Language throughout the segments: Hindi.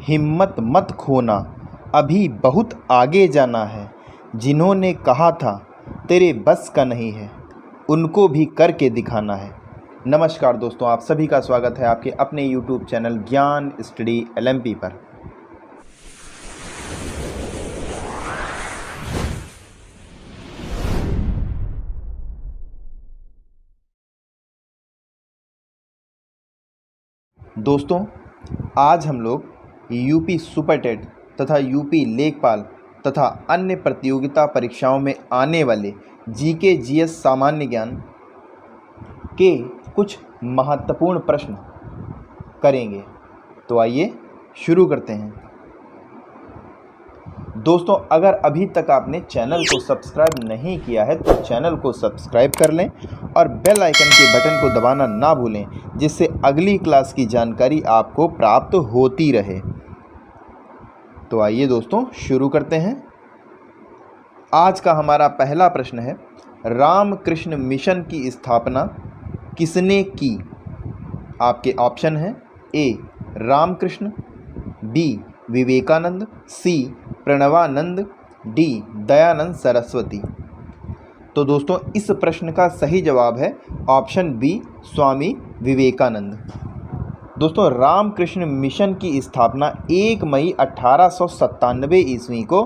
हिम्मत मत खोना, अभी बहुत आगे जाना है। जिन्होंने कहा था तेरे बस का नहीं है, उनको भी करके दिखाना है। नमस्कार दोस्तों, आप सभी का स्वागत है आपके अपने YouTube चैनल ज्ञान स्टडी LMP पर। दोस्तों, आज हम लोग यूपी सुपर टेट तथा यूपी लेखपाल तथा अन्य प्रतियोगिता परीक्षाओं में आने वाले जीके जीएस सामान्य ज्ञान के कुछ महत्वपूर्ण प्रश्न करेंगे। तो आइए शुरू करते हैं। दोस्तों, अगर अभी तक आपने चैनल को सब्सक्राइब नहीं किया है तो चैनल को सब्सक्राइब कर लें और बेल आइकन के बटन को दबाना ना भूलें, जिससे अगली क्लास की जानकारी आपको प्राप्त होती रहे। तो आइए दोस्तों शुरू करते हैं। आज का हमारा पहला प्रश्न है, रामकृष्ण मिशन की स्थापना किसने की? आपके ऑप्शन हैं ए रामकृष्ण, बी विवेकानंद, सी प्रणवानंद, डी दयानंद सरस्वती। तो दोस्तों, इस प्रश्न का सही जवाब है ऑप्शन बी स्वामी विवेकानंद। दोस्तों, रामकृष्ण मिशन की स्थापना 1 मई 1897 ईस्वी को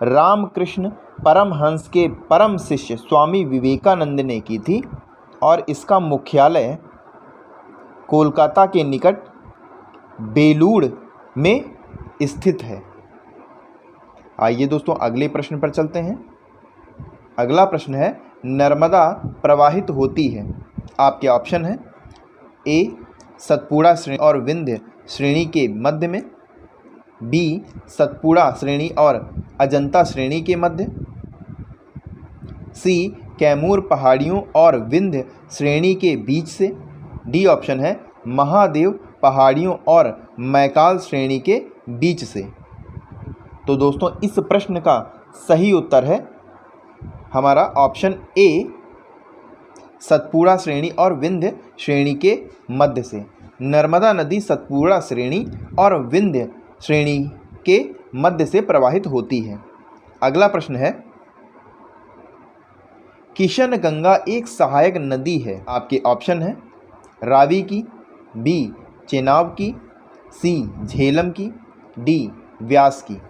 रामकृष्ण परमहंस के परम शिष्य स्वामी विवेकानंद ने की थी और इसका मुख्यालय कोलकाता के निकट बेलूड़ में स्थित है। आइए दोस्तों अगले प्रश्न पर चलते हैं। अगला प्रश्न है, नर्मदा प्रवाहित होती है। आपके ऑप्शन है ए सतपुड़ा श्रेणी और विंध्य श्रेणी के मध्य में, बी सतपुड़ा श्रेणी और अजंता श्रेणी के मध्य, सी कैमूर पहाड़ियों और विंध्य श्रेणी के बीच से, डी ऑप्शन है महादेव पहाड़ियों और मैकाल श्रेणी के बीच से। तो दोस्तों, इस प्रश्न का सही उत्तर है हमारा ऑप्शन ए सतपुड़ा श्रेणी और विंध्य श्रेणी के मध्य से। नर्मदा नदी सतपुड़ा श्रेणी और विंध्य श्रेणी के मध्य से प्रवाहित होती है। अगला प्रश्न है, किशन गंगा एक सहायक नदी है। आपके ऑप्शन है रावी की, बी चेनाब की, सी झेलम की, डी व्यास की।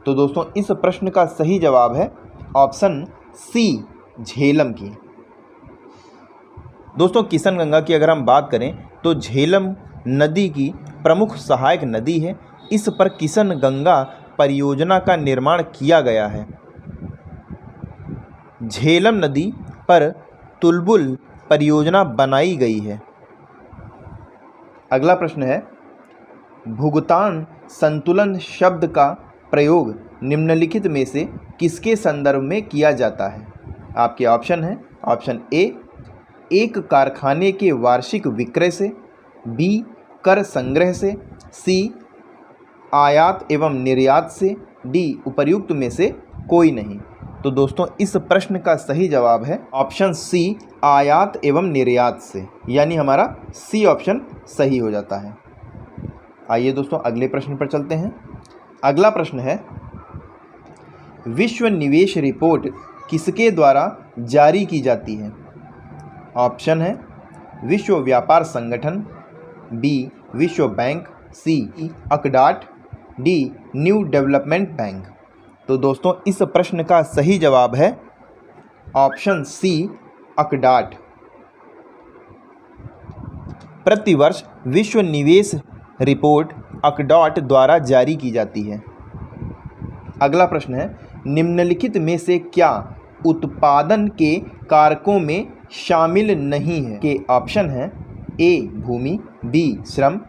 तो दोस्तों, इस प्रश्न का सही जवाब है ऑप्शन सी झेलम की। दोस्तों, किशन गंगा की अगर हम बात करें तो झेलम नदी की प्रमुख सहायक नदी है। इस पर किशन गंगा परियोजना का निर्माण किया गया है। झेलम नदी पर तुलबुल परियोजना बनाई गई है। अगला प्रश्न है, भुगतान संतुलन शब्द का प्रयोग निम्नलिखित में से किसके संदर्भ में किया जाता है? आपके ऑप्शन है ऑप्शन ए एक कारखाने के वार्षिक विक्रय से, बी कर संग्रह से, सी आयात एवं निर्यात से, डी उपर्युक्त में से कोई नहीं। तो दोस्तों, इस प्रश्न का सही जवाब है ऑप्शन सी आयात एवं निर्यात से, यानी हमारा सी ऑप्शन सही हो जाता है। आइए दोस्तों अगले प्रश्न पर चलते हैं। अगला प्रश्न है, विश्व निवेश रिपोर्ट किसके द्वारा जारी की जाती है? ऑप्शन है विश्व व्यापार संगठन, बी विश्व बैंक, सी अकडाट, डी न्यू डेवलपमेंट बैंक। तो दोस्तों, इस प्रश्न का सही जवाब है ऑप्शन सी अकडाट। प्रतिवर्ष विश्व निवेश रिपोर्ट अकडाट द्वारा जारी की जाती है। अगला प्रश्न है, निम्नलिखित में से क्या उत्पादन के कारकों में शामिल नहीं है? के ऑप्शन है ए भूमि, बी श्रम,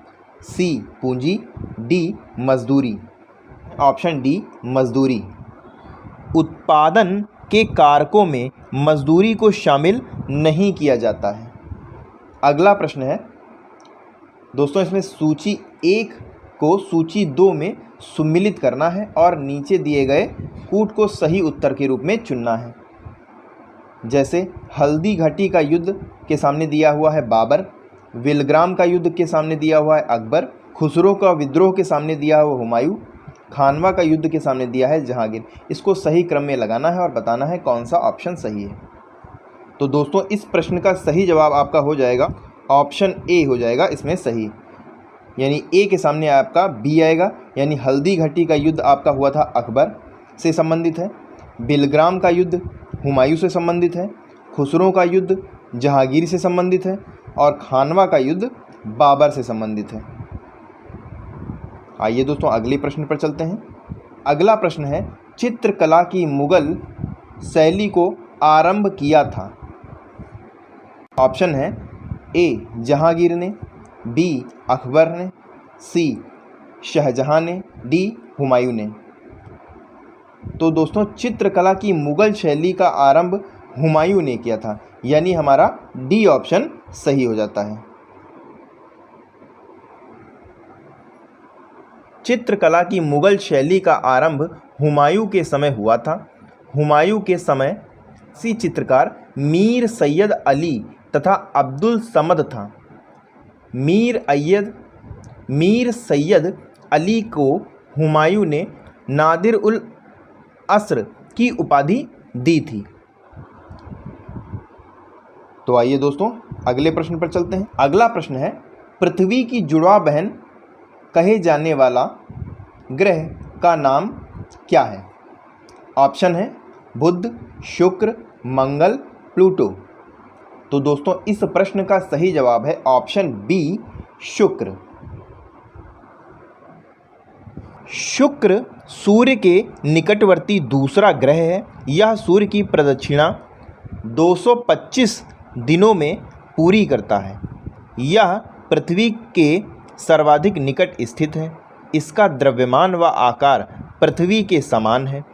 सी पूंजी, डी मजदूरी। ऑप्शन डी मजदूरी। उत्पादन के कारकों में मजदूरी को शामिल नहीं किया जाता है। अगला प्रश्न है दोस्तों, इसमें सूची 1 को सूची 2 में सम्मिलित करना है और नीचे दिए गए कूट को सही उत्तर के रूप में चुनना है। जैसे हल्दी घाटी का युद्ध के सामने दिया हुआ है बाबर, विलग्राम का युद्ध के सामने दिया हुआ है अकबर, खुसरो का विद्रोह के सामने दिया है वो हुमायूं, खानवा का युद्ध के सामने दिया है जहांगीर। इसको सही क्रम में लगाना है और बताना है कौन सा ऑप्शन सही है। तो दोस्तों इस प्रश्न का सही जवाब आपका हो जाएगा ऑप्शन ए हो जाएगा इसमें सही, यानी ए के सामने आपका बी आएगा, यानी हल्दी घाटी का युद्ध आपका हुआ था अकबर से संबंधित है, बिलग्राम का युद्ध हुमायूं से संबंधित है, खुसरो का युद्ध जहांगीर से संबंधित है और खानवा का युद्ध बाबर से संबंधित है। आइए दोस्तों अगले प्रश्न पर चलते हैं। अगला प्रश्न है, चित्रकला की मुगल शैली को आरंभ किया था। ऑप्शन है ए जहांगीर ने, बी अकबर ने, सी शाहजहां ने, डी हुमायूं ने। तो दोस्तों चित्रकला की मुगल शैली का आरंभ हुमायूं ने किया था, यानी हमारा डी ऑप्शन सही हो जाता है। चित्रकला की मुगल शैली का आरंभ हुमायूं के समय हुआ था। हुमायूं के समय सी चित्रकार मीर सैयद अली तथा अब्दुल समद था। मीर सैयद अली को हुमायूं ने नादिर उल अस्र की उपाधि दी थी। तो आइए दोस्तों अगले प्रश्न पर चलते हैं। अगला प्रश्न है, पृथ्वी की जुड़वा बहन कहे जाने वाला ग्रह का नाम क्या है। ऑप्शन है बुध, शुक्र, मंगल, प्लूटो। तो दोस्तों इस प्रश्न का सही जवाब है ऑप्शन बी शुक्र। शुक्र सूर्य के निकटवर्ती दूसरा ग्रह है। यह सूर्य की प्रदक्षिणा 225 दिनों में पूरी करता है। यह पृथ्वी के सर्वाधिक निकट स्थित है। इसका द्रव्यमान व आकार पृथ्वी के समान है,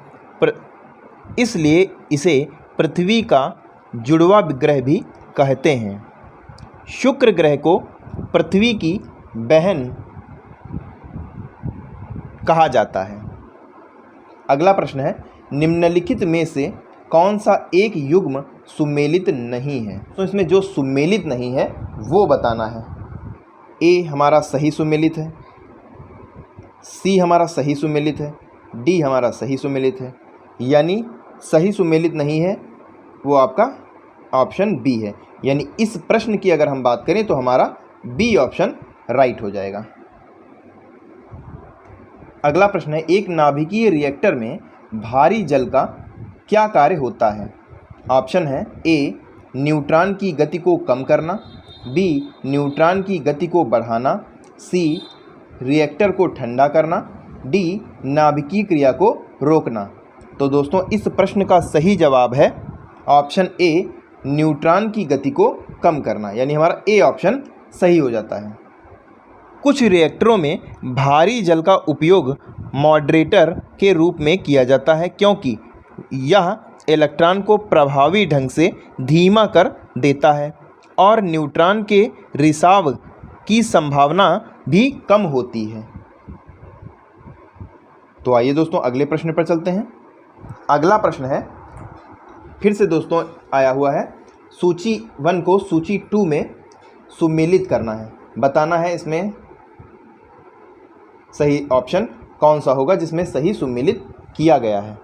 इसलिए इसे पृथ्वी का जुड़वा ग्रह भी कहते हैं। शुक्र ग्रह को पृथ्वी की बहन कहा जाता है। अगला प्रश्न है, निम्नलिखित में से कौन सा एक युग्म सुमेलित नहीं है। तो इसमें जो सुमेलित नहीं है वो बताना है। ए हमारा सही सुमेलित है, सी हमारा सही सुमेलित है, डी हमारा सही सुमेलित है, यानी सही सुमेलित नहीं है वो आपका ऑप्शन बी है। यानी इस प्रश्न की अगर हम बात करें तो हमारा बी ऑप्शन राइट हो जाएगा। अगला प्रश्न है, एक नाभिकीय रिएक्टर में भारी जल का क्या कार्य होता है। ऑप्शन है ए न्यूट्रॉन की गति को कम करना, बी न्यूट्रॉन की गति को बढ़ाना, सी रिएक्टर को ठंडा करना, डी नाभिकीय क्रिया को रोकना। तो दोस्तों इस प्रश्न का सही जवाब है ऑप्शन ए न्यूट्रॉन की गति को कम करना, यानी हमारा ए ऑप्शन सही हो जाता है। कुछ रिएक्टरों में भारी जल का उपयोग मॉडरेटर के रूप में किया जाता है, क्योंकि यह इलेक्ट्रॉन को प्रभावी ढंग से धीमा कर देता है और न्यूट्रॉन के रिसाव की संभावना भी कम होती है। तो आइए दोस्तों अगले प्रश्न पर चलते हैं। अगला प्रश्न है, फिर से दोस्तों आया हुआ है, सूची 1 को सूची 2 में सुमेलित करना है। बताना है इसमें सही ऑप्शन कौन सा होगा जिसमें सही सुमेलित किया गया है।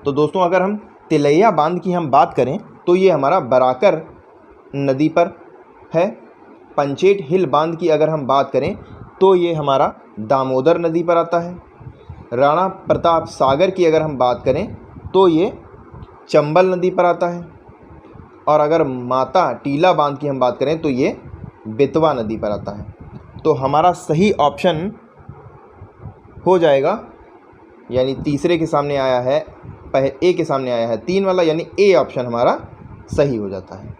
तो दोस्तों अगर हम तिलैया बांध की हम बात करें तो ये हमारा बराकर नदी पर है। पंचेट हिल बांध की अगर हम बात करें तो ये हमारा दामोदर नदी पर आता है। राणा प्रताप सागर की अगर हम बात करें तो ये चंबल नदी पर आता है। और अगर माता टीला बांध की हम बात करें तो ये बेतवा नदी पर आता है। तो हमारा सही ऑप्शन हो जाएगा, यानी तीसरे के सामने आया है, ए के सामने आया है 3 वाला, यानी ए ऑप्शन हमारा सही हो जाता है।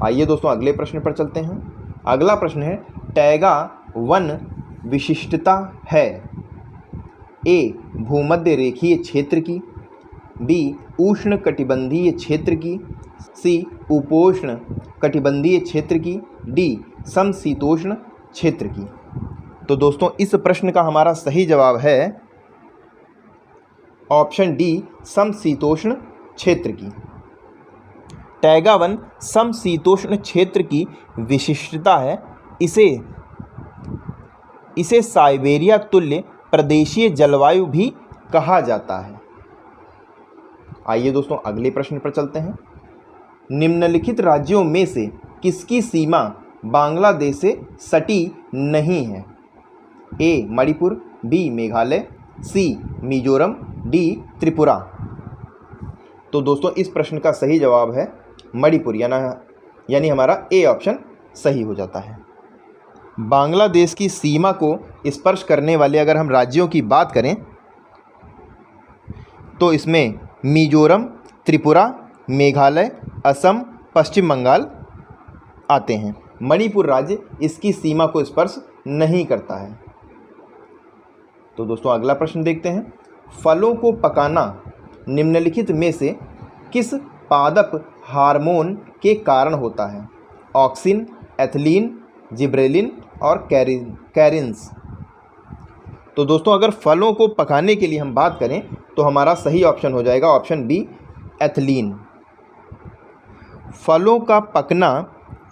आइए दोस्तों अगले प्रश्न पर चलते हैं। अगला प्रश्न है, टैगा वन विशिष्टता है। ए भूमध्य रेखीय क्षेत्र की, बी उष्ण कटिबंधीय क्षेत्र की, सी उपोष्ण कटिबंधीय क्षेत्र की, डी समशीतोष्ण क्षेत्र की। तो दोस्तों इस प्रश्न का हमारा सही जवाब है ऑप्शन डी समशीतोष्ण क्षेत्र की। टैगा वन समशीतोष्ण क्षेत्र की विशिष्टता है। इसे साइबेरिया तुल्य प्रदेशीय जलवायु भी कहा जाता है। आइए दोस्तों अगले प्रश्न पर चलते हैं। निम्नलिखित राज्यों में से किसकी सीमा बांग्लादेश से सटी नहीं है? ए मणिपुर, बी मेघालय, सी मिजोरम, डी त्रिपुरा। तो दोस्तों इस प्रश्न का सही जवाब है मणिपुर, यानी हमारा ए ऑप्शन सही हो जाता है। बांग्लादेश की सीमा को स्पर्श करने वाले अगर हम राज्यों की बात करें तो इसमें मिजोरम, त्रिपुरा, मेघालय, असम, पश्चिम बंगाल आते हैं। मणिपुर राज्य इसकी सीमा को स्पर्श नहीं करता है। तो दोस्तों अगला प्रश्न देखते हैं। फलों को पकाना निम्नलिखित में से किस पादप हार्मोन के कारण होता है? ऑक्सिन, एथिलीन, जिब्रेलिन और कैरिन्स। तो दोस्तों अगर फलों को पकाने के लिए हम बात करें तो हमारा सही ऑप्शन हो जाएगा ऑप्शन बी एथिलीन। फलों का पकना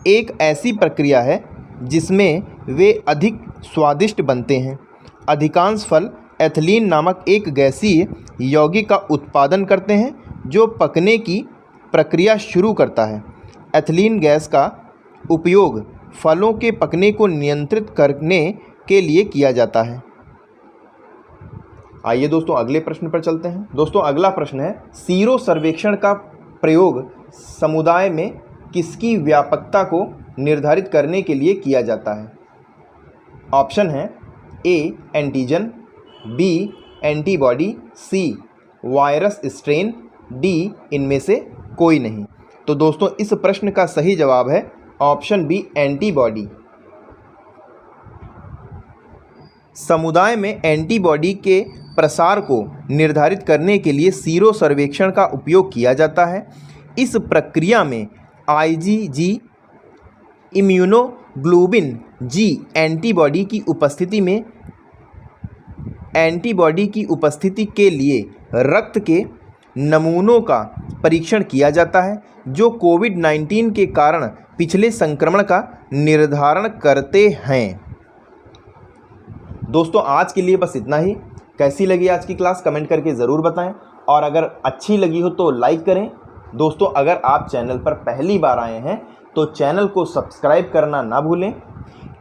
एक ऐसी प्रक्रिया है जिसमें वे अधिक स्वादिष्ट बनते हैं। अधिकांश फल एथिलीन नामक एक गैसीय यौगिक का उत्पादन करते हैं जो पकने की प्रक्रिया शुरू करता है। एथिलीन गैस का उपयोग फलों के पकने को नियंत्रित करने के लिए किया जाता है। आइए दोस्तों अगले प्रश्न पर चलते हैं। दोस्तों अगला प्रश्न है, सीरो सर्वेक्षण का प्रयोग समुदाय में किसकी व्यापकता को निर्धारित करने के लिए किया जाता है? ऑप्शन है A antigen, B antibody, C virus strain, D इनमें से कोई नहीं। तो दोस्तों इस प्रश्न का सही जवाब है ऑप्शन बी एंटीबॉडी। समुदाय में एंटीबॉडी के प्रसार को निर्धारित करने के लिए सीरो सर्वेक्षण का उपयोग किया जाता है। इस प्रक्रिया में आईजीजी इम्यूनोग्लोबिन जी एंटीबॉडी की उपस्थिति के लिए रक्त के नमूनों का परीक्षण किया जाता है जो कोविड-19 के कारण पिछले संक्रमण का निर्धारण करते हैं। दोस्तों आज के लिए बस इतना ही। कैसी लगी आज की क्लास कमेंट करके ज़रूर बताएं और अगर अच्छी लगी हो तो लाइक करें। दोस्तों अगर आप चैनल पर पहली बार आए हैं तो चैनल को सब्सक्राइब करना ना भूलें,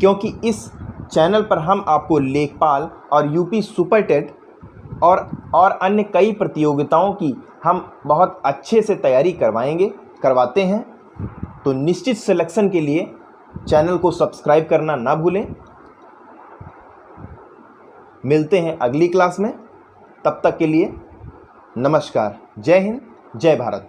क्योंकि इस चैनल पर हम आपको लेखपाल और यूपी सुपर टेट और अन्य कई प्रतियोगिताओं की हम बहुत अच्छे से तैयारी करवाते हैं। तो निश्चित सिलेक्शन के लिए चैनल को सब्सक्राइब करना ना भूलें। मिलते हैं अगली क्लास में, तब तक के लिए नमस्कार। जय हिंद, जय भारत।